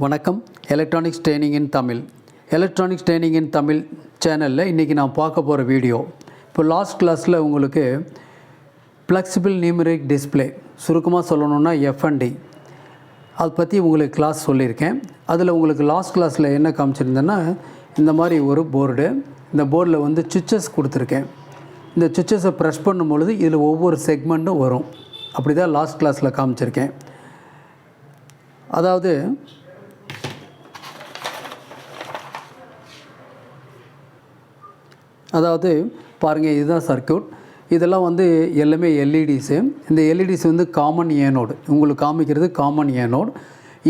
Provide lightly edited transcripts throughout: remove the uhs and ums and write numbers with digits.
வணக்கம். Electronics training இன் தமிழ் சேனலில் இன்றைக்கி நான் பார்க்க போகிற வீடியோ, இப்போ லாஸ்ட் கிளாஸில் உங்களுக்கு ஃப்ளெக்சிபிள் நியூமெரிக் டிஸ்பிளே, சுருக்கமாக சொல்லணுன்னா எஃப்என்டி, அதை பற்றி உங்களுக்கு கிளாஸ் சொல்லியிருக்கேன். அதில் உங்களுக்கு லாஸ்ட் கிளாஸில் என்ன காமிச்சிருந்தேன்னா, இந்த மாதிரி ஒரு போர்டு, இந்த போர்டில் வந்து சுவிட்சஸ் கொடுத்துருக்கேன். இந்த சுவிட்சஸை ப்ரெஸ் பண்ணும் பொழுது இதில் ஒவ்வொரு செக்மெண்ட்டும் வரும். அப்படி தான் லாஸ்ட் கிளாஸில் காமிச்சிருக்கேன். அதாவது பாருங்கள், இதுதான் சர்க்யூட். இதெல்லாம் வந்து எல்லாமே எல்இடிஸு. இந்த எல்இடிஸ் வந்து காமன் ஏனோடு, உங்களுக்கு காமிக்கிறது காமன்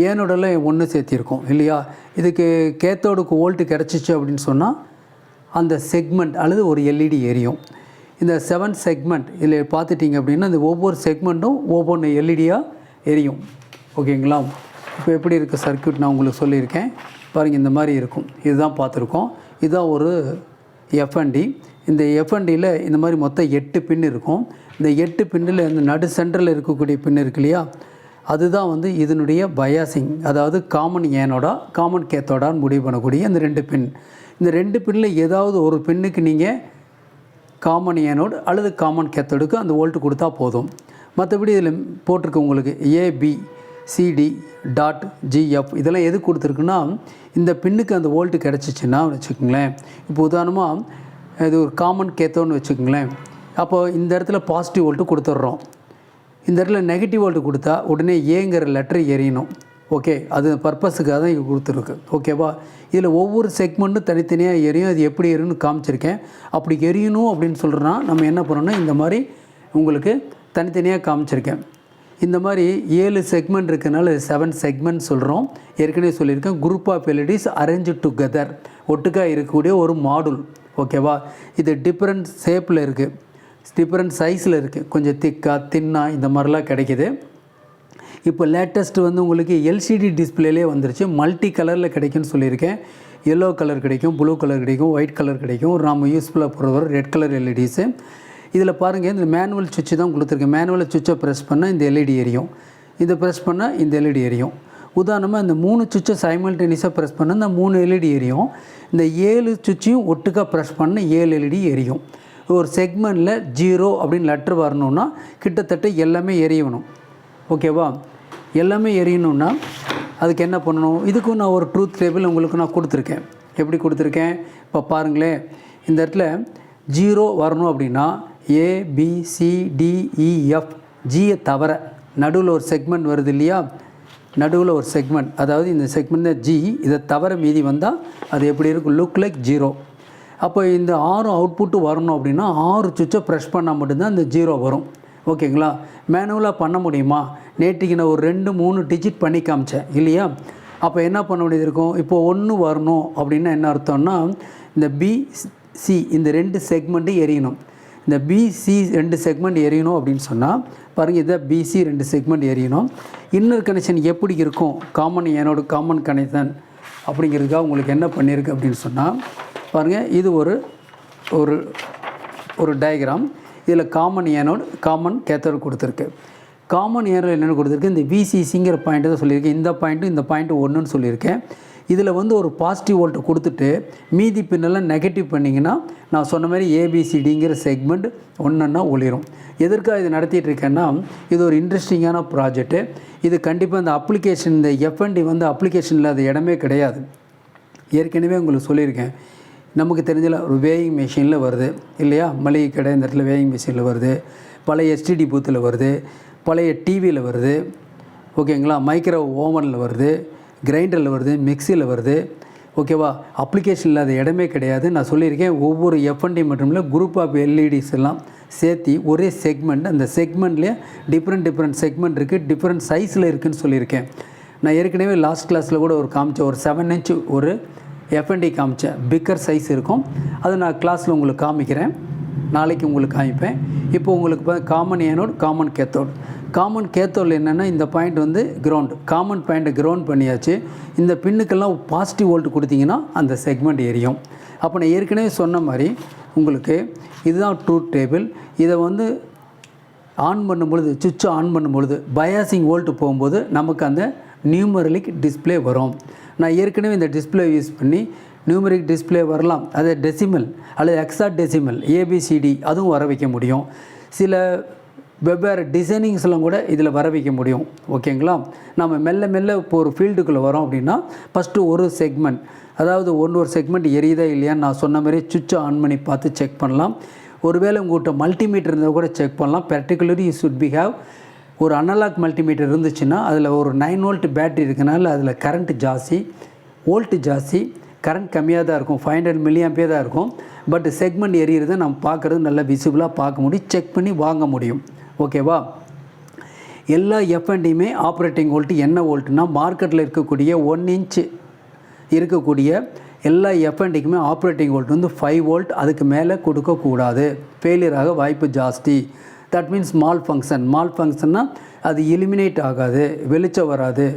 ஏனோடெல்லாம் ஒன்று சேர்த்திருக்கோம் இல்லையா. இதுக்கு கேத்தோடுக்கு வோல்ட்டு கிடச்சிச்சு அப்படின்னு சொன்னால் அந்த செக்மெண்ட் அல்லது ஒரு எல்இடி எரியும். இந்த 7 செக்மெண்ட் இதில் பார்த்துட்டிங்க அப்படின்னா இந்த ஒவ்வொரு செக்மெண்ட்டும் ஒவ்வொன்று எல்இடியாக எரியும். ஓகேங்களா. இப்போ எப்படி இருக்குது சர்க்யூட் நான் உங்களுக்கு சொல்லியிருக்கேன் பாருங்கள். இந்த மாதிரி இருக்கும். இதுதான் பார்த்துருக்கோம். இதுதான் ஒரு எஃப்என்டி. இந்த எஃப்என்டியில் இந்த மாதிரி மொத்தம் 8 பின் இருக்கும். இந்த 8 பின்னில் இந்த நடு சென்டரில் இருக்கக்கூடிய பின் இருக்கு இல்லையா, அதுதான் வந்து இதனுடைய பயாசிங், அதாவது காமன் ஏனோடா காமன் கேத்தோடான்னு முடிவு பண்ணக்கூடிய இந்த 2 பின். இந்த 2 பின்னில் ஏதாவது ஒரு பின்னுக்கு நீங்கள் காமன் ஏனோடு அல்லது காமன் கேத்தோடுக்கு அந்த வோல்ட்டு கொடுத்தா போதும். மற்றபடி இதில் போட்டிருக்கு உங்களுக்கு ABCD.GF, இதெல்லாம் எது கொடுத்துருக்குன்னா இந்த பின்னுக்கு அந்த வோல்ட்டு கிடச்சிச்சின்னா வச்சுக்கோங்களேன். இப்போ உதாரணமாக இது ஒரு காமன் கேத்தோன்னு வச்சுக்கோங்களேன். அப்போது இந்த இடத்துல பாசிட்டிவ் வோல்ட்டு கொடுத்துட்றோம். இந்த இடத்துல நெகட்டிவ் வோல்ட்டு கொடுத்தா உடனே ஏங்கிற லெட்டர் எரியணும். ஓகே, அது பர்பஸுக்காக தான் இங்கே கொடுத்துருக்கு. ஓகேவா. இதில் ஒவ்வொரு செக்மெண்ட்டும் தனித்தனியாக எரியும். அது எப்படி எரியும்னு காமிச்சிருக்கேன். அப்படி எரியணும் அப்படின்னு சொல்கிறோன்னா நம்ம என்ன பண்ணோன்னா இந்த மாதிரி உங்களுக்கு தனித்தனியாக காமிச்சிருக்கேன். இந்த மாதிரி 7 செக்மெண்ட் இருக்கனால 7 செக்மெண்ட் சொல்கிறோம். ஏற்கனவே சொல்லியிருக்கேன், group of LEDs arrange together, ஒட்டுக்காக இருக்கக்கூடிய ஒரு மாடுல். ஓகேவா. இது டிஃப்ரெண்ட் ஷேப்பில் இருக்குது, டிஃப்ரெண்ட் சைஸில் இருக்குது, கொஞ்சம் திக்காக தின்னாக இந்த மாதிரிலாம் கிடைக்கிது. இப்போ லேட்டஸ்ட்டு வந்து உங்களுக்கு எல்சிடி டிஸ்பிளேலே வந்துருச்சு. மல்டி கலரில் கிடைக்குன்னு சொல்லியிருக்கேன். எல்லோ கலர் கிடைக்கும், ப்ளூ கலர் கிடைக்கும், ஒயிட் கலர் கிடைக்கும். நம்ம யூஸ்ஃபுல்லாக போகிறவரை ரெட் கலர் எல்இடிஸு. இதில் பாருங்கள், இந்த மேனுவல் சுவிட்சு தான் கொடுத்துருக்கேன். மேனுவல் சுவிட்சை ப்ரெஸ் பண்ணால் இந்த எல்இடி எரியும், இதை ப்ரெஸ் பண்ணால் இந்த எல்இடி எரியும். உதாரணமாக இந்த 3 சுவிட்சை சைமல்டேனியஸாக ப்ரெஸ் பண்ணால் இந்த 3 எல்இடி எரியும். இந்த 7 சுவிட்சையும் ஒட்டுக்காக ப்ரெஸ் பண்ண 7 எல்இடி எரியும். ஒரு செக்மெண்ட்டில் 0 அப்படின்னு லெட்டர் வரணுன்னா கிட்டத்தட்ட எல்லாமே எரியணும். ஓகேவா. எல்லாமே எரியணுன்னா அதுக்கு என்ன பண்ணணும், இதுக்கும் நான் ஒரு ட்ரூத் டேபிள் உங்களுக்கு நான் கொடுத்துருக்கேன். எப்படி கொடுத்துருக்கேன் இப்போ பாருங்களேன். இந்த இடத்துல 0 வரணும் அப்படின்னா ABCDEF, ஜியை தவிர நடுவில் ஒரு செக்மெண்ட் வருது இல்லையா, நடுவில் ஒரு செக்மெண்ட், அதாவது இந்த செக்மெண்ட் தான் ஜி, இதை தவிர மீதி வந்தால் அது எப்படி இருக்கும், லுக் லைக் 0. அப்போ இந்த 6 அவுட்புட்டு வரணும் அப்படின்னா 6 சுவிட்சை ப்ரெஸ் பண்ணால் மட்டும்தான் இந்த 0 வரும். ஓகேங்களா. மேனுவலாக பண்ண முடியுமா? நேற்றுக்கு நான் ஒரு 2-3 டிஜிட் பண்ணி காமிச்சேன் இல்லையா. அப்போ என்ன பண்ண வேண்டியது இருக்கும், இப்போ 1 வரணும் அப்படின்னா என்ன அர்த்தம்னா இந்த BC இந்த 2 செக்மெண்ட்டு எரியணும். இந்த BC 2 செக்மெண்ட் எரியணும் அப்படின்னு சொன்னால் பாருங்கள், இதை BC 2 செக்மெண்ட் எரியணும். இன்னர் கனெக்ஷன் எப்படி இருக்கும், காமன் ஏனோடு காமன் கனெக்ஷன் அப்படிங்கிறதுக்காக உங்களுக்கு என்ன பண்ணியிருக்கு அப்படின்னு சொன்னால் பாருங்கள், இது ஒரு டயக்ராம். இதில் காமன் ஏனோடு காமன் கேத்தோடு கொடுத்துருக்கு. காமன் ஏனோடு என்னென்னு கொடுத்துருக்கு, இந்த VCCங்கிற பாயிண்ட்டு தான் சொல்லியிருக்கேன். இந்த பாயிண்ட்டு 1ன்னு சொல்லியிருக்கேன். இதில் வந்து ஒரு பாசிட்டிவ் வோல்ட்டு கொடுத்துட்டு மீதி பின்னெல்லாம் நெகட்டிவ் பண்ணிங்கன்னா நான் சொன்ன மாதிரி ABCDங்கிற செக்மெண்ட் ஒன்றுன்னா ஒளிரும். எதற்காக இது நடத்திட்டு இருக்கேன்னா, இது ஒரு இன்ட்ரெஸ்டிங்கான ப்ராஜெக்ட்டு. இது கண்டிப்பாக இந்த அப்ளிகேஷன், இந்த எஃப்என்டி வந்து அப்ளிகேஷனில் அது இடமே கிடையாது. ஏற்கனவே உங்களுக்கு சொல்லியிருக்கேன், நமக்கு தெரிஞ்சல ஒரு வேயிங் மிஷினில் வருது இல்லையா, மளிகை கடை இந்த இடத்துல வேயிங் மிஷினில் வருது, பழைய STD பூத்தில் வருது, பழைய டிவியில் வருது. ஓகேங்களா. மைக்ரோ ஓவனில் வருது, கிரைண்டரில் வருது, மிக்சியில் வருது. ஓகேவா. அப்ளிகேஷன் இல்லாத இடமே கிடையாது. நான் சொல்லியிருக்கேன், ஒவ்வொரு எஃப்என்டி மற்றும் குரூப் ஆஃப் எல்இடிஸ் எல்லாம் சேர்த்து ஒரே செக்மெண்ட், அந்த செக்மெண்ட்லேயே டிஃப்ரெண்ட் செக்மெண்ட் இருக்குது, டிஃப்ரெண்ட் சைஸில் இருக்குதுன்னு சொல்லியிருக்கேன். நான் ஏற்கனவே லாஸ்ட் கிளாஸில் கூட ஒரு காமிச்சேன், ஒரு 7 இன்ச் ஒரு எஃப்என்டி காமிச்சேன். பிக்கர் சைஸ் இருக்கும். அதை நான் கிளாஸில் உங்களுக்கு காமிக்கிறேன், நாளைக்கு உங்களுக்கு காமிப்பேன். இப்போ உங்களுக்கு காமன் ஏனோடு காமன் கேத்தோடு. காமன் கேத்தோடில் என்னென்னா இந்த பாயிண்ட் வந்து கிரவுண்டு, காமன் பாயிண்ட்டை கிரவுண்ட் பண்ணியாச்சு. இந்த பின்னுக்கெல்லாம் பாசிட்டிவ் வோல்ட் கொடுத்தீங்கன்னா அந்த செக்மெண்ட் எரியும். அப்போ நான் ஏற்கனவே சொன்ன மாதிரி உங்களுக்கு இதுதான் ட்ரூத் டேபிள். இதை வந்து ஆன் பண்ணும்பொழுது, சுவிட்சை ஆன் பண்ணும்பொழுது பயாசிங் வோல்ட்டு போகும்போது நமக்கு அந்த நியூமரிக் டிஸ்பிளே வரும். நான் ஏற்கனவே இந்த டிஸ்பிளே யூஸ் பண்ணி நியூமரிக் டிஸ்பிளே வரலாம், அது டெசிமல் அல்லது எக்ஸா டெசிமல் ஏபிசிடி அதுவும் வர வைக்க முடியும். சில வெவ்வேறு டிசைனிங்ஸ்லாம் கூட இதில் வர வைக்க முடியும். ஓகேங்களா? நம்ம மெல்ல மெல்ல இப்போ ஒரு ஃபீல்டுக்குள்ளே வரோம் அப்படின்னா ஃபஸ்ட்டு ஒரு செக்மெண்ட், அதாவது ஒரு செக்மெண்ட் எரியுதா இல்லையான்னு நான் சொன்ன மாதிரி சுவிட்சை ஆன் பண்ணி பார்த்து செக் பண்ணலாம். ஒருவேளை உங்கள்கிட்ட மல்டிமீட்டர் இருந்தால் கூட செக் பண்ணலாம். Particularly you should be have ஒரு அனலாக் மல்டிமீட்டர் இருந்துச்சுன்னா அதில் ஒரு 9 வோல்ட் பேட்டரி இருக்கனால அதில் கரண்ட் ஜாஸ்தி, வோல்ட்டு ஜாஸ்தி, கரண்ட் கம்மியாக தான் இருக்கும், 500 mA தான் இருக்கும். பட் செக்மெண்ட் எரியிறதை நம்ம பார்க்குறது நல்லா விசிபிளாக பார்க்க முடியும், செக் பண்ணி வாங்க முடியும். ஓகேவா? எல்லா எஃப்என்டியுமே ஆப்ரேட்டிங் வோல்ட்டு என்ன வோல்ட்டுனா மார்க்கெட்டில் இருக்கக்கூடிய 1 இன்ச் இருக்கக்கூடிய எல்லா எஃப்என்டிக்குமே ஆப்ரேட்டிங் வோல்ட் வந்து 5 வோல்ட், அதுக்கு மேலே கொடுக்கக்கூடாது, ஃபெயிலியர் ஆக வாய்ப்பு ஜாஸ்தி. தட் மீன்ஸ் மால் ஃபங்க்ஷன்னா அது எலிமினேட் ஆகாது, வெளிச்சம் வராது,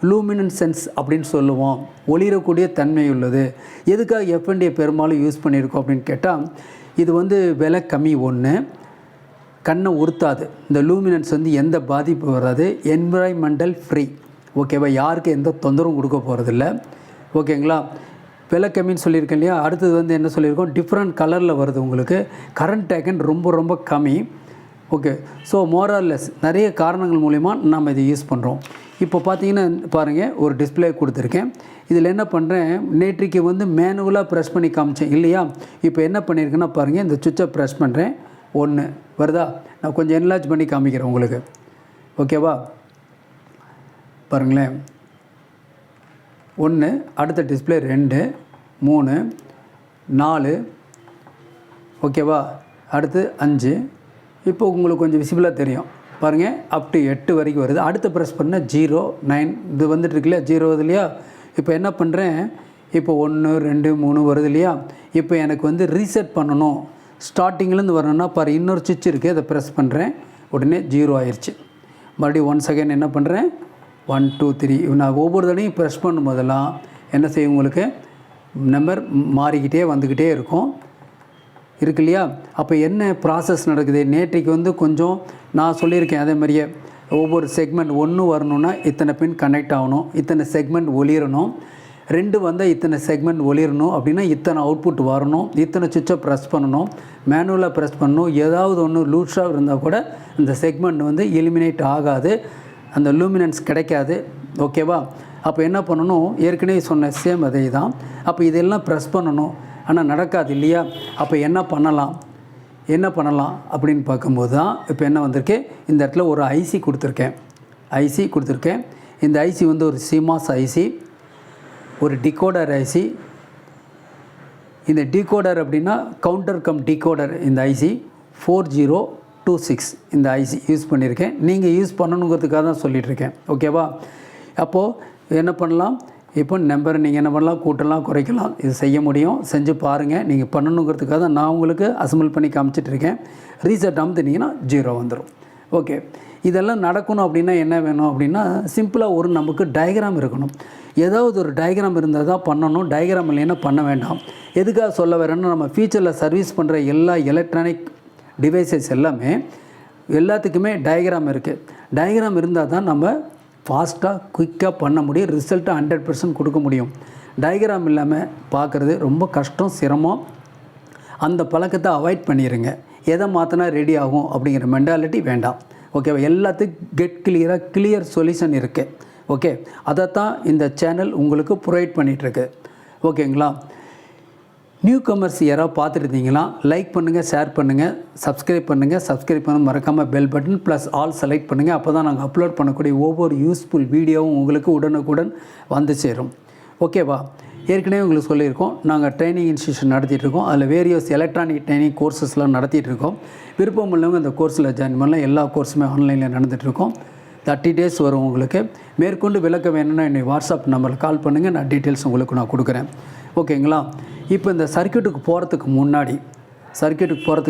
லூமினன்சென்ஸ் அப்படின்னு சொல்லுவோம், ஒளிரக்கூடிய தன்மை உள்ளது. எதுக்காக எஃப்என்டியை பெரும்பாலும் யூஸ் பண்ணியிருக்கோம் அப்படின்னு கேட்டால் இது வந்து விலை கம்மி, ஒன்று கண்ணை உறுத்தாது, இந்த லூமினன்ஸ் வந்து எந்த பாதிப்பு வராது, என்விரான்மெண்டல் ஃப்ரீ. ஓகேவா? யாருக்கு எந்த தொந்தரவும் கொடுக்க போகிறதில்ல. ஓகேங்களா? விலை கம்மின்னு சொல்லியிருக்கேன் இல்லையா? அடுத்தது வந்து என்ன சொல்லியிருக்கோம், டிஃப்ரெண்ட் கலரில் வருது உங்களுக்கு, கரண்ட் டேக்கன் ரொம்ப ரொம்ப கம்மி. ஓகே, ஸோ மோரார்லெஸ் நிறைய காரணங்கள் மூலிமா நம்ம இதை யூஸ் பண்ணுறோம். இப்போ பார்த்தீங்கன்னா பாருங்கள், ஒரு டிஸ்பிளே கொடுத்துருக்கேன். இதில் என்ன பண்ணுறேன், நேற்றைக்கு வந்து மேனுவலாக ப்ரெஸ் பண்ணி காமிச்சேன் இல்லையா? இப்போ என்ன பண்ணியிருக்கேன்னா பாருங்கள், இந்த சுவிட்சை ப்ரெஸ் பண்ணுறேன், 1 வருதா? நான் கொஞ்சம் என்லார்ஜ் பண்ணி காமிக்கிறேன் உங்களுக்கு. ஓகேவா? பாருங்களேன், 1, அடுத்த டிஸ்பிளே 2, 3, 4, ஓகேவா? அடுத்து 5. இப்போ உங்களுக்கு கொஞ்சம் விசிபிளாக தெரியும் பாருங்கள், அப் டு 8 வரைக்கும் வருது. அடுத்து ப்ரெஸ் பண்ணால் 0, 9 இது வந்துட்டுருக்கு இல்லையா? 0 வருது இல்லையா? இப்போ என்ன பண்ணுறேன், இப்போ 1, 2, 3 வருது இல்லையா? இப்போ எனக்கு வந்து ரீசெட் பண்ணணும், ஸ்டார்டிங்லேருந்து வரணும்னா பாரு, இன்னொரு சுவிட்ச் இருக்குது, அதை ப்ரெஸ் பண்ணுறேன், உடனே 0 ஆயிடுச்சு. மறுபடியும் 1 செகண்ட் என்ன பண்ணுறேன், 1 2 3 நான் ஒவ்வொரு தடையும் ப்ரெஸ் பண்ணும் போதெல்லாம் என்ன செய்யும், உங்களுக்கு நம்பர் மாறிக்கிட்டே வந்துக்கிட்டே இருக்கும் இருக்கு இல்லையா? அப்போ என்ன ப்ராசஸ் நடக்குது, நேற்றைக்கு வந்து கொஞ்சம் நான் சொல்லியிருக்கேன் அதே மாதிரியே ஒவ்வொரு செக்மெண்ட் 1 வரணுன்னா இத்தனை பின் கனெக்ட் ஆகணும், இத்தனை செக்மெண்ட் ஒளிரணும், 2 வந்தால் இத்தனை செக்மெண்ட் ஒளிரணும், அப்படின்னா இத்தனை அவுட்புட் வரணும், இத்தனை சுவிட்சை ப்ரெஸ் பண்ணணும், மேனுவலாக ப்ரெஸ் பண்ணணும். ஏதாவது ஒன்று லூஸாக இருந்தால் கூட இந்த செக்மெண்ட் வந்து எலிமினேட் ஆகாது, அந்த லூமினன்ஸ் கிடைக்காது. ஓகேவா? அப்போ என்ன பண்ணணும், ஏற்கனவே சொன்ன சேம் அதே தான். அப்போ இதெல்லாம் ப்ரெஸ் பண்ணணும், ஆனால் நடக்காது இல்லையா? அப்போ என்ன பண்ணலாம் அப்படின்னு பார்க்கும்போது தான் இப்போ என்ன வந்திருக்கு, இந்த இடத்துல ஒரு ஐசி கொடுத்துருக்கேன். இந்த ஐசி வந்து ஒரு சிமாஸ் ஐசி, ஒரு டிகோடர் ஐசி. இந்த டிகோடர் அப்படின்னா கவுண்டர் கம் டிகோடர். இந்த ஐசி 4026 இந்த ஐசி யூஸ் பண்ணியிருக்கேன். நீங்கள் யூஸ் பண்ணணுங்கிறதுக்காக தான் சொல்லிகிட்ருக்கேன். ஓகேவா? அப்போது என்ன பண்ணலாம், இப்போ நம்பர் நீங்கள் என்ன பண்ணலாம், கூட்டலாம் குறைக்கலாம், இது செய்ய முடியும், செஞ்சு பாருங்கள். நீங்கள் பண்ணணுங்கிறதுக்காக தான் நான் உங்களுக்கு அசம்பிள் பண்ணி காமிச்சிட்ருக்கேன். ரீசெட் அமுத்துனீங்கன்னா 0 வந்துடும். ஓகே, இதெல்லாம் நடக்கணும் அப்படின்னா என்ன வேணும் அப்படின்னா, சிம்பிளாக நமக்கு டயக்ராம் இருக்கணும். ஏதாவது ஒரு டயக்ராம் இருந்தால் தான் பண்ணணும், டயக்ராம் இல்லைன்னா பண்ண வேண்டாம். எதுக்காக சொல்ல வரேன்னா, நம்ம ஃபியூச்சரில் சர்வீஸ் பண்ணுற எல்லா எலக்ட்ரானிக் டிவைசஸ் எல்லாத்துக்குமே டயக்ராம் இருக்குது. டயக்ராம் இருந்தால் தான் நம்ம ஃபாஸ்ட்டாக குயிக்காக பண்ண முடியும், ரிசல்ட்டை 100% கொடுக்க முடியும். டயக்ராம் இல்லாமல் பார்க்குறது ரொம்ப கஷ்டம், சிரமம். அந்த பழக்கத்தை அவாய்ட் பண்ணிடுங்க. எதை மாற்றினா ரெடி ஆகும் அப்படிங்கிற மென்டாலிட்டி வேண்டாம். ஓகேவா? எல்லாத்துக்கும் கிளியர் சொல்யூஷன் இருக்குது. ஓகே, அதைத்தான் இந்த சேனல் உங்களுக்கு ப்ரொவைட் பண்ணிகிட்ருக்கு. ஓகேங்களா? நியூ கமர்ஸ் யாராவது பார்த்துருந்தீங்களா, லைக் பண்ணுங்கள், ஷேர் பண்ணுங்கள், சப்ஸ்கிரைப் பண்ண மறக்காமல் bell button plus all select பண்ணுங்கள். அப்போ தான் நாங்கள் அப்லோட் பண்ணக்கூடிய ஒவ்வொரு யூஸ்ஃபுல் வீடியோவும் உங்களுக்கு உடனுக்குடன் வந்து சேரும். ஓகேவா? ஏற்கனவே உங்களுக்கு சொல்லியிருக்கோம், நாங்கள் ட்ரைனிங் இன்ஸ்டியூஷன் நடத்திட்டுருக்கோம். அதில் வேரியஸ் எலக்ட்ரானிக் ட்ரைனிங் கோர்சஸ்லாம் நடத்திட்டுருக்கோம். விருப்பம் உள்ளவங்க இந்த கோர்ஸில் ஜாயின் பண்ணலாம். எல்லா கோர்ஸுமே ஆன்லைனில் நடந்துகிட்ருக்கோம். 30 days வரும் உங்களுக்கு. மேற்கொண்டு விளக்க வேணும்னா என்னை வாட்ஸ்அப் நம்பரில் கால் பண்ணுங்கள், நான் டீட்டெயில்ஸ் உங்களுக்கு நான் கொடுக்குறேன். ஓகேங்களா? இப்போ இந்த சர்க்யூட்டுக்கு போகிறதுக்கு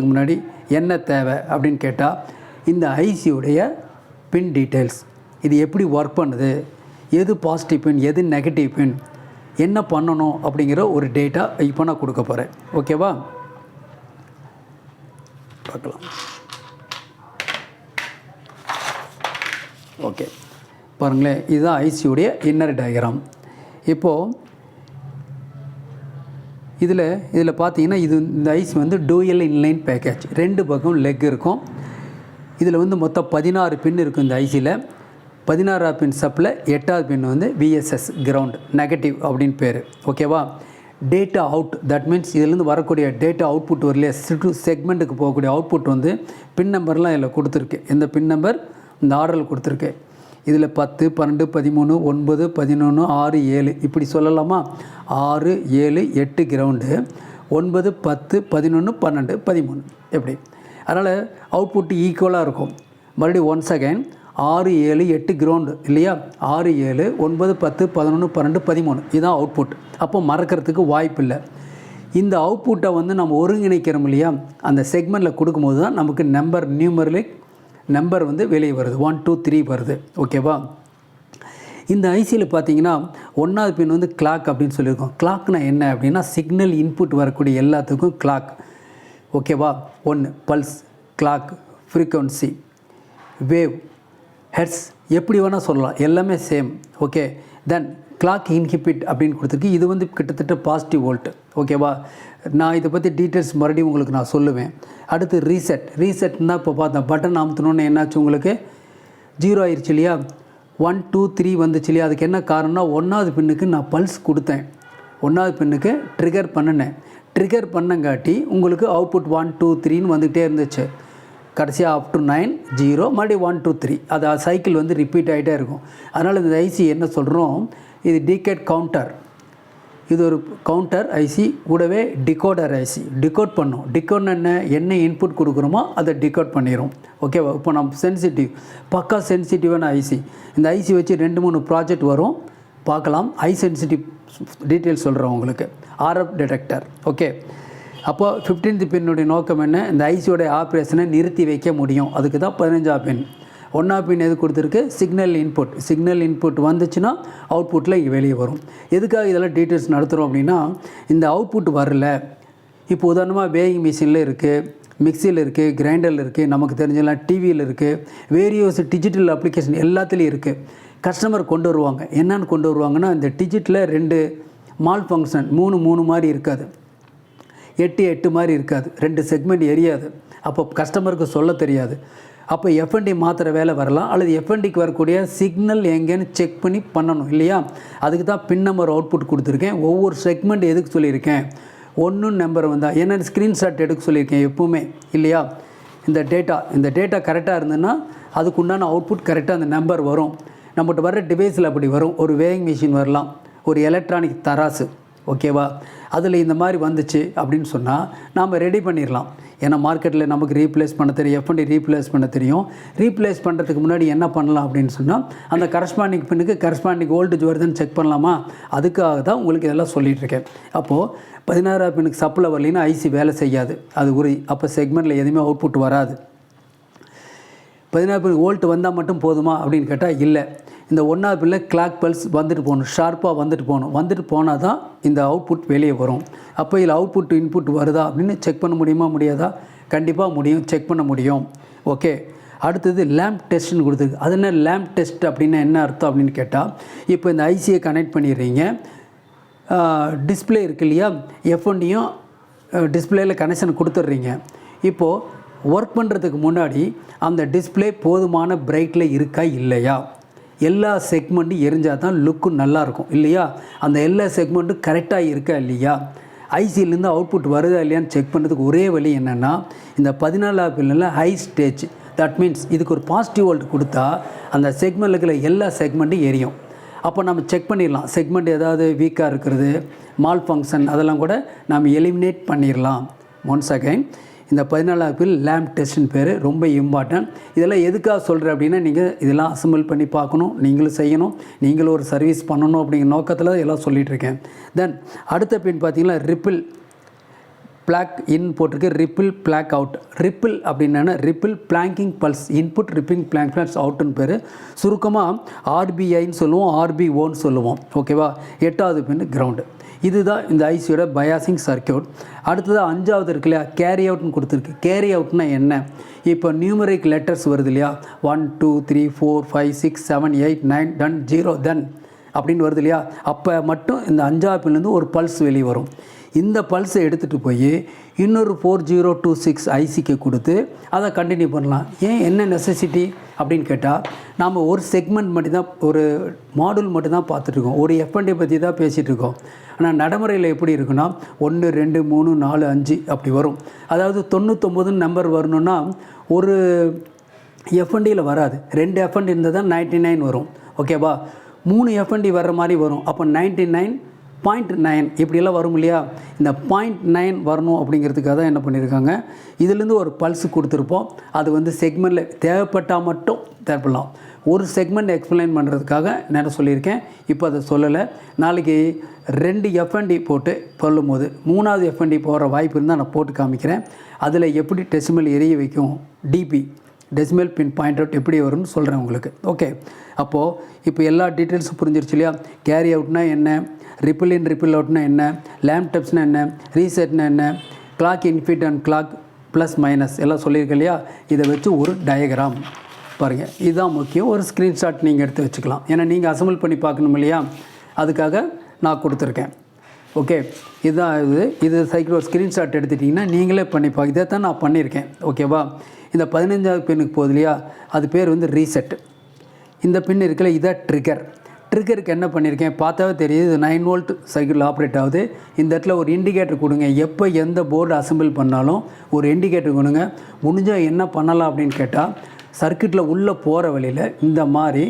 முன்னாடி என்ன தேவை அப்படின்னு கேட்டால், இந்த ஐசியுடைய பின் டீட்டெயில்ஸ், இது எப்படி ஒர்க் பண்ணுது, எது பாசிட்டிவ் பின், எது நெகட்டிவ் பின், என்ன பண்ணணும் அப்படிங்கிற ஒரு டேட்டா இப்போ நான் கொடுக்க போகிறேன். ஓகேவா? பார்க்கலாம். ஓகே, பாருங்களேன், இதுதான் ஐசியுடைய இன்னர் டயக்ராம். இப்போது இதில் பார்த்தீங்கன்னா இந்த ஐசி வந்து டூயல் இன்லைன் பேக்கேஜ், 2 பக்கம் லெக் இருக்கும். இதில் வந்து மொத்தம் 16 பின் இருக்கும் இந்த ஐசியில். 16ஆவது பின் சப்பில் 8வது பின் வந்து விஎஸ்எஸ் கிரவுண்ட் நெகட்டிவ் அப்படின்னு பேர். ஓகேவா? டேட்டா அவுட், தட் மீன்ஸ் இதிலேருந்து வரக்கூடிய டேட்டா அவுட்புட் வரலையே, செக்மெண்ட்டுக்கு போகக்கூடிய அவுட்புட் வந்து பின் நம்பர்லாம் இதில் கொடுத்துருக்கு. இந்த பின் நம்பர் இந்த ஆர்டரில் கொடுத்துருக்கு. இதில் 10, 12, 13, 9, 11, 6, 7 இப்படி சொல்லலாமா? 6, 7, 8 கிரவுண்டு, 9, 10, 11, 12, 13 எப்படி? அதனால் அவுட்புட் ஈக்குவலாக இருக்கும். மறுபடியும் ஒன்ஸ் அகைன் 6, 7, 8 கிரவுண்டு இல்லையா? 6, 7, 9, 10, 11, 12, 13 இதுதான் அவுட்புட். அப்போ மறக்கிறதுக்கு வாய்ப்பு இல்லை. இந்த அவுட்புட்டை வந்து நம்ம ஒருங்கிணைக்கிறோம் இல்லையா? அந்த செக்மெண்ட்டில் கொடுக்கும்போது தான் நமக்கு நியூமரிக் நம்பர் வந்து வெளியே வருது, 1 2 3 வருது. ஓகேவா? இந்த ஐசியில் பார்த்தீங்கன்னா 1வது பின் வந்து கிளாக் அப்படின்னு சொல்லியிருக்கோம். கிளாக்னா என்ன அப்படின்னா சிக்னல் இன்புட் வரக்கூடிய எல்லாத்துக்கும் கிளாக். ஓகேவா? 1 pulse, clock, frequency, wave, hertz எப்படி வேணால் சொல்லலாம், எல்லாமே சேம். ஓகே. தென் கிளாக் இன்ஹிபிட் அப்படின்னு கொடுத்துருக்கு. இது வந்து கிட்டத்தட்ட பாசிட்டிவ் வோல்ட். ஓகேவா? நான் இதை பற்றி டீட்டெயில்ஸ் மறுபடியும் உங்களுக்கு நான் சொல்லுவேன். அடுத்து ரீசெட்னா இப்போ பார்த்தேன், பட்டன் அமுத்தினோன்னு என்னாச்சு, உங்களுக்கு 0 ஆயிடுச்சு இல்லையா? 1 2 3 வந்துச்சு இல்லையா? அதுக்கு என்ன காரணம்னா 1வது பின்னுக்கு நான் பல்ஸ் கொடுத்தேன், 1வது பின்னுக்கு ட்ரிகர் பண்ணங்காட்டி உங்களுக்கு அவுட்புட் 1 2 3ன்னு வந்துகிட்டே இருந்துச்சு. கடைசியாக அப் டு 9 0 மறுபடியும் 1 2 3 அது சைக்கிள் வந்து ரிப்பீட் ஆகிட்டே இருக்கும். அதனால் இந்த ஐசி என்ன சொல்கிறோம், இது டிகேட் கவுண்டர். இது ஒரு கவுண்டர் ஐசி, கூடவே டிகோடர் ஐசி. டிகோட் பண்ணும். டிகோட் என்ன இன்புட் கொடுக்குறோமோ அதை டிகோட் பண்ணிடும். ஓகேவா? இப்போ நம்ம சென்சிட்டிவ், பக்கா சென்சிட்டிவான ஐசி. இந்த ஐசி வச்சு 2-3 ப்ராஜெக்ட் வரும், பார்க்கலாம். சென்சிட்டிவ் டீட்டெயில்ஸ் சொல்கிறேன் உங்களுக்கு. RF detector. ஓகே. அப்போ 15th பின்னுடைய நோக்கம் என்ன, இந்த ஐசியோடைய ஆப்ரேஷனை நிறுத்தி வைக்க முடியும். அதுக்கு தான் 15ஆம் பின். 1ஆம் பின் எது கொடுத்துருக்கு, சிக்னல் இன்புட் வந்துச்சுன்னா அவுட்புட்டில் இங்கே வெளியே வரும். எதுக்காக இதெல்லாம் டீட்டெயில்ஸ் நடத்துகிறோம் அப்படின்னா, இந்த அவுட்புட் வரல. இப்போ உதாரணமாக வேயிங் மிஷினில் இருக்குது, மிக்சியில் இருக்குது, கிரைண்டரில் இருக்குது, நமக்கு தெரிஞ்சலாம் டிவியில் இருக்குது, வேரியஸ் டிஜிட்டல் அப்ளிகேஷன் எல்லாத்துலேயும் இருக்குது. கஸ்டமர் கொண்டு வருவாங்க. என்னென்னு கொண்டு வருவாங்கன்னா, இந்த டிஜிட்டில் 2 மால் ஃபங்க்ஷன் 3 மாதிரி இருக்காது, 8 மாதிரி இருக்காது, 2 செக்மெண்ட் எரியாது. அப்போ கஸ்டமருக்கு சொல்ல தெரியாது. அப்போ எஃப்என்டி மாத்திர வேலை வரலாம், அல்லது எஃப்என்டிக்கு வரக்கூடிய சிக்னல் எங்கேன்னு செக் பண்ணி பண்ணணும் இல்லையா? அதுக்கு தான் பின் நம்பர் அவுட்புட் கொடுத்துருக்கேன். ஒவ்வொரு செக்மெண்ட் எதுக்கு சொல்லியிருக்கேன், 1 நம்பர் வந்தால் என்ன ஸ்க்ரீன்ஷாட் எடுக்க சொல்லியிருக்கேன் எப்போவுமே இல்லையா? இந்த டேட்டா கரெக்டாக இருந்ததுன்னா அதுக்கு உண்டான அவுட்புட் கரெக்டாக அந்த நம்பர் வரும். நம்மகிட்ட வர்ற டிவைஸில் அப்படி வரும். ஒரு வேயிங் மிஷின் வரலாம், ஒரு எலக்ட்ரானிக் தராசு. ஓகேவா? அதில் இந்த மாதிரி வந்துச்சு அப்படின்னு சொன்னால் நாம் ரெடி பண்ணிடலாம். ஏன்னா மார்க்கெட்டில் நமக்கு ரீப்ளேஸ் பண்ண தெரியும், எஃப்என்டி ரீப்ளேஸ் பண்ண தெரியும். ரீப்ளேஸ் பண்ணுறதுக்கு முன்னாடி என்ன பண்ணலாம் அப்படின்னு சொன்னால், அந்த கரஸ்பாண்டிங் பின்னுக்கு கரஸ்பாண்டிங் வோல்டேஜ் வருதுன்னு செக் பண்ணலாமா? அதுக்காக தான் உங்களுக்கு இதெல்லாம் சொல்லிகிட்ருக்கேன். அப்போது 16ஆம் பின்னுக்கு சப்ளை வரலைன்னா ஐசி வேலை செய்யாது, அது உறுதி. அப்போ செக்மெண்ட்டில் எதுவுமே அவுட்புட் வராது. 16 பின் வோல்ட் வந்தால் மட்டும் போதுமா அப்படின்னு கேட்டால் இல்லை. இந்த 1வது பின்னில் கிளாக் பல்ஸ் வந்துட்டு போகணும், ஷார்ப்பாக வந்துட்டு போனால் தான் இந்த அவுட்புட் வெளியே வரும். அப்போ இதில் அவுட்புட் இன்புட் வருதா அப்படின்னு செக் பண்ண முடியாதா? கண்டிப்பாக முடியும், செக் பண்ண முடியும். ஓகே. அடுத்தது லேம்ப் டெஸ்ட்னு கொடுத்துருக்கு. அது என்ன லேம்ப் டெஸ்ட் அப்படின்னா என்ன அர்த்தம் அப்படின்னு கேட்டால், இப்போ இந்த ஐசியை கனெக்ட் பண்ணிடுறீங்க, டிஸ்பிளே இருக்கு இல்லையா? எஃப்என்டியும் டிஸ்பிளேயில் கனெக்ஷன் கொடுத்துட்றீங்க. இப்போது ஒர்க் பண்ணுறதுக்கு முன்னாடி அந்த டிஸ்பிளே போதுமான பிரைட்டில் இருக்கா இல்லையா? எல்லா செக்மெண்ட்டும் எரிஞ்சால் தான் லுக்கு நல்லாயிருக்கும் இல்லையா? அந்த எல்லா செக்மெண்ட்டும் கரெக்டாக இருக்கா இல்லையா? ஐசியிலேருந்து அவுட்புட் வருதா இல்லையான்னு செக் பண்ணுறதுக்கு ஒரே வழி என்னென்னா, இந்த 14ஆம் பின்னில் ஹை ஸ்டேஜ், தட் மீன்ஸ் இதுக்கு ஒரு பாசிட்டிவ் வோல்ட் கொடுத்தா அந்த செக்மெண்ட்டில் இருக்கிற எல்லா செக்மெண்ட்டும் எரியும். அப்போ நம்ம செக் பண்ணிடலாம், செக்மெண்ட் ஏதாவது வீக்காக இருக்கிறது, மால் ஃபங்க்ஷன், அதெல்லாம் கூட நம்ம எலிமினேட் பண்ணிடலாம். ஒன்ஸ் அகைன் இந்த 14ஆம் பின் லேம்ப் டெஸ்ட்னு பேர், ரொம்ப இம்பார்ட்டன்ட். இதெல்லாம் எதுக்காக சொல்கிறேன் அப்படின்னா, நீங்கள் இதெல்லாம் அசம்பிள் பண்ணி பார்க்கணும், நீங்களும் செய்யணும், நீங்களும் ஒரு சர்வீஸ் பண்ணணும் அப்படிங்கிற நோக்கத்தில் எல்லாம் சொல்லிகிட்ருக்கேன். தென் அடுத்த பின் பார்த்திங்கன்னா பிளாக் இன் போட்டிருக்கு, ரிப்பிள் பிளாக் அவுட். ரிப்பிள் அப்படின்னா ripple blanking pulse, input ripple blank pulse அவுட்டுன்னு பேர். சுருக்கமாக ஆர்பிஐன்னு சொல்லுவோம், ஆர்பிஓன்னு சொல்லுவோம். ஓகேவா? 8வது பின் கிரவுண்டு. இதுதான் இந்த ஐசியோட பயாசிங் சர்க்கியூட். அடுத்தது 5வது இருக்கு இல்லையா, கேரி அவுட்னு கொடுத்துருக்கு. கேரி அவுட்னா என்ன? இப்போ நியூமரிக் லெட்டர்ஸ் வருது இல்லையா, 1 2 3 4 5 6 7 8 9 டன் 0 தென் அப்படின்னு வருது இல்லையா, அப்போ மட்டும் இந்த 5வது பின்லேருந்து ஒரு பல்ஸ் வெளியே வரும். இந்த பல்ஸை எடுத்துகிட்டு போய் இன்னொரு 4026 ஐசிக்கு கொடுத்து அதை கண்டினியூ பண்ணலாம். ஏன், என்ன நெசசிட்டி அப்படின்னு கேட்டால், நாம் ஒரு செக்மெண்ட் மட்டும்தான், ஒரு மாடுல் மட்டும்தான் பார்த்துட்ருக்கோம், ஒரு எஃப்என்டி பற்றி தான் பேசிகிட்டு இருக்கோம். ஆனால் நடைமுறையில் எப்படி இருக்குன்னா 1 2 3 4 5 அப்படி வரும். அதாவது 99 நம்பர் வரணுன்னா ஒரு எஃப்என்டியில் வராது, 2 எஃப்என்டி இருந்தால் தான் 99 வரும். ஓகேவா? 3 எஃப்என்டி வர்ற மாதிரி வரும். அப்போ 99.9 இப்படியெல்லாம் வரும் இல்லையா. இந்த 0.9 வரணும் அப்படிங்கிறதுக்காக தான் என்ன பண்ணியிருக்காங்க, இதுலேருந்து ஒரு பல்ஸ் கொடுத்துருப்போம். அது வந்து செக்மெண்ட்டில் தேவைப்பட்டால் மட்டும் தேவைப்படலாம். ஒரு செக்மெண்ட் எக்ஸ்பிளைன் பண்ணுறதுக்காக நான் சொல்லியிருக்கேன். இப்போ அதை சொல்லலை. நாளைக்கு 2 எஃப்என்டி போட்டு சொல்லும் போது 3வது எஃப்என்டி போகிற வாய்ப்பு இருந்தால் நான் போட்டு காமிக்கிறேன். அதில் எப்படி டெசிமல் எரிய வைக்கும், டிபி டெசிமல் பின் பாயிண்ட் அவுட் எப்படி வரும்னு சொல்கிறேன் உங்களுக்கு. ஓகே, அப்போது இப்போ எல்லா டீட்டெயில்ஸும் புரிஞ்சிருச்சு இல்லையா. கேரி அவுட்னா என்ன, ரிப்பிள் இன் ரிப்பிள் அவுட்னா என்ன, லேம்ப் டெப்ஸ்னா என்ன, ரீசெட்னா என்ன, clock input and clock plus minus எல்லாம் சொல்லியிருக்கேன் இல்லையா. இதை வச்சு ஒரு டயக்ராம் பாருங்கள், இதுதான் முக்கியம். ஒரு ஸ்க்ரீன்ஷாட் நீங்கள் எடுத்து வச்சுக்கலாம், ஏன்னா நீங்கள் அசம்பிள் பண்ணி பார்க்கணும் இல்லையா, அதுக்காக நான் கொடுத்துருக்கேன். ஓகே, இதுதான் இது சைக்கிள் ஒரு ஸ்க்ரீன்ஷாட் எடுத்துட்டிங்கன்னா நீங்களே பண்ணி இதை தான் நான் பண்ணியிருக்கேன். ஓகேவா? இந்த 15வது பின்னுக்கு போகுது இல்லையா, அது பேர் வந்து ரீசெட். இந்த பின் இருக்குல்ல, இதான் ட்ரிகர். ட்ரிகருக்கு என்ன பண்ணியிருக்கேன் பார்த்தாவே தெரியுது, இது 9 வோல்ட் சைக்கிள் ஆப்ரேட் ஆகுது. இந்த இடத்துல ஒரு இண்டிகேட்டர் கொடுங்க. எப்போ எந்த போர்டு அசம்பிள் பண்ணாலும் ஒரு இண்டிகேட்டர் கொடுங்க. முடிஞ்சால் என்ன பண்ணலாம் அப்படின்னு கேட்டால், சர்க்கியூட்டில் உள்ளே போகிற வழியில் இந்த மாதிரி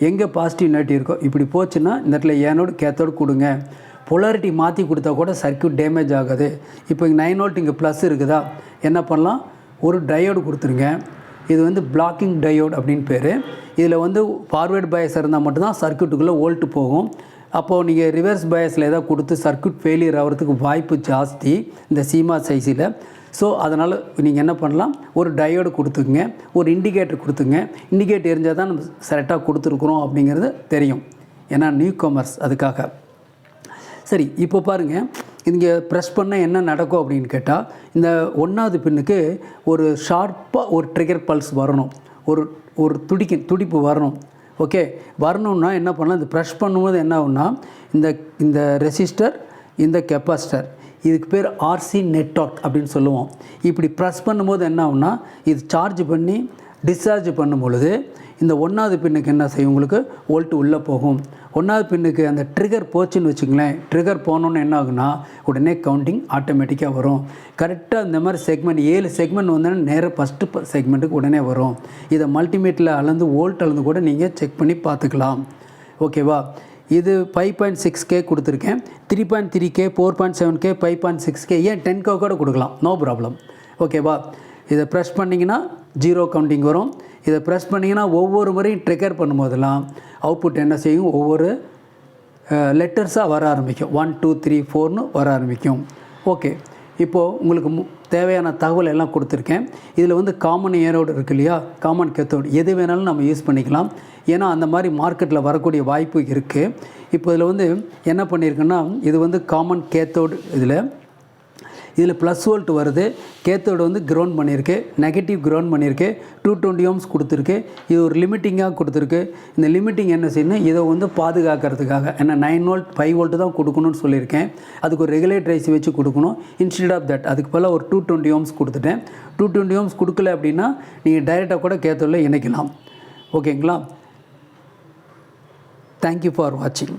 எங்கே பாசிட்டிவ் நெகட்டிவ் இருக்கோ இப்படி போச்சுன்னா இந்த இடத்துல ஏனோடு கேத்தோடு கொடுங்க. பொலாரிட்டி மாற்றி கொடுத்தா கூட சர்க்கியூட் டேமேஜ் ஆகாது. இப்போ இங்கே 9 வோல்ட் இங்கே ப்ளஸ் இருக்குதா, என்ன பண்ணலாம், ஒரு டயோடு கொடுத்துருங்க. இது வந்து பிளாக்கிங் டயோடு அப்படின்னு பேர். இதில் வந்து ஃபார்வேர்டு பயஸ் இருந்தால் மட்டும்தான் சர்க்கியூட்டுக்குள்ளே வோல்ட்டு போகும். அப்போது நீங்கள் ரிவர்ஸ் பயஸில் எதாவது கொடுத்து சர்க்கியூட் ஃபெயிலியர் ஆகிறதுக்கு வாய்ப்பு ஜாஸ்தி இந்த சீமாஸ் ஐசியில். ஸோ அதனால் நீங்கள் என்ன பண்ணலாம், ஒரு டயோடு கொடுத்துக்குங்க, ஒரு இண்டிகேட்டர் கொடுத்துங்க. இண்டிகேட்டர் எரிஞ்சால் தான் நம்ம கரெக்டாக கொடுத்துருக்குறோம் அப்படிங்கிறது தெரியும், ஏன்னா நியூ கமர்ஸ் அதுக்காக. சரி, இப்போ பாருங்கள், இங்கே ப்ரெஸ் பண்ணால் என்ன நடக்கும் அப்படின்னு கேட்டால், இந்த 1வது பின்னுக்கு ஒரு ஷார்ப்பாக ஒரு ட்ரிகர் பல்ஸ் வரணும், ஒரு துடிப்பு வரணும். ஓகே, வரணுன்னா என்ன பண்ணலாம், இந்த ப்ரெஸ் பண்ணும்போது என்ன ஆகும்னா, இந்த ரெசிஸ்டர், இந்த கெப்பாசிட்டர், இதுக்கு பேர் ஆர்சி நெட்வொர்க் அப்படின்னு சொல்லுவோம். இப்படி ப்ரெஸ் பண்ணும்போது என்ன ஆகும்னா, இது சார்ஜ் பண்ணி டிஸ்சார்ஜ் பண்ணும் பொழுது இந்த 1வது பின்னுக்கு என்ன செய்யும், உங்களுக்கு வோல்ட்டு உள்ளே போகும். 1வது பின்னுக்கு அந்த ட்ரிகர் போச்சுன்னு வச்சுங்களேன், ட்ரிகர் போனோன்னு என்ன ஆகுனா உடனே கவுண்டிங் ஆட்டோமேட்டிக்காக வரும். கரெக்டாக இந்த மாதிரி செக்மெண்ட் 7 செக்மெண்ட் வந்தோன்னா நேராக ஃபஸ்ட்டு செக்மெண்ட்டுக்கு உடனே வரும். இதை மல்டிமீட்டரில் அளந்து வோல்ட் அளந்து கூட நீங்கள் செக் பண்ணி பார்த்துக்கலாம். ஓகேவா? இது 5.6K கொடுத்துருக்கேன், 3.3K 4.7K 5.6K, ஏன் 10K கூட கொடுக்கலாம், நோ ப்ராப்ளம். ஓகேவா? இதை ப்ரெஸ் பண்ணிங்கன்னா 0 கவுண்டிங் வரும். இதை ப்ரெஸ் பண்ணிங்கன்னா ஒவ்வொரு முறையும் ட்ரிகர் பண்ணும்போதெல்லாம் அவுட்புட் என்ன செய்யும், ஒவ்வொரு லெட்டர்ஸாக வர ஆரம்பிக்கும், 1 2 3 4ன்னு வர ஆரம்பிக்கும். ஓகே, இப்போது உங்களுக்கு தேவையான தகவல் எல்லாம் கொடுத்துருக்கேன். இதில் வந்து காமன் ஏரோடு இருக்குது இல்லையா, காமன் கேத்தோடு, எது வேணாலும் நம்ம யூஸ் பண்ணிக்கலாம். ஏன்னா அந்த மாதிரி மார்க்கெட்டில் வரக்கூடிய வாய்ப்பு இருக்குது. இப்போ இதில் வந்து என்ன பண்ணியிருக்குன்னா, இது வந்து காமன் கேத்தோடு, இதில் ப்ளஸ் வோல்ட் வருது, கேத்தோடு வந்து கிரவுண்ட் பண்ணியிருக்கு, நெகட்டிவ் கிரவுண்ட் பண்ணியிருக்கு, 220 ohms கொடுத்துருக்கு. இது ஒரு லிமிட்டிங்காக கொடுத்துருக்கு. இந்த லிமிட்டிங் என்ன செய்யணும், இதை வந்து பாதுகாக்கிறதுக்காக, ஏன்னா 9 வோல்ட் 5 வோல்ட்டு தான் கொடுக்கணும்னு சொல்லியிருக்கேன். அதுக்கு ஒரு ரெகுலேட்டர் ஐசி வச்சு கொடுக்கணும். இன்ஸ்டெட் ஆஃப் தட் அதுக்கு பதிலாக ஒரு 220 ohms கொடுத்துட்டேன். 220 ohms கொடுக்கல அப்படின்னா நீங்கள் டைரெக்டாக கூட கேத்தோடில் இணைக்கலாம். ஓகேங்களா? தேங்க்யூ ஃபார் வாட்சிங்.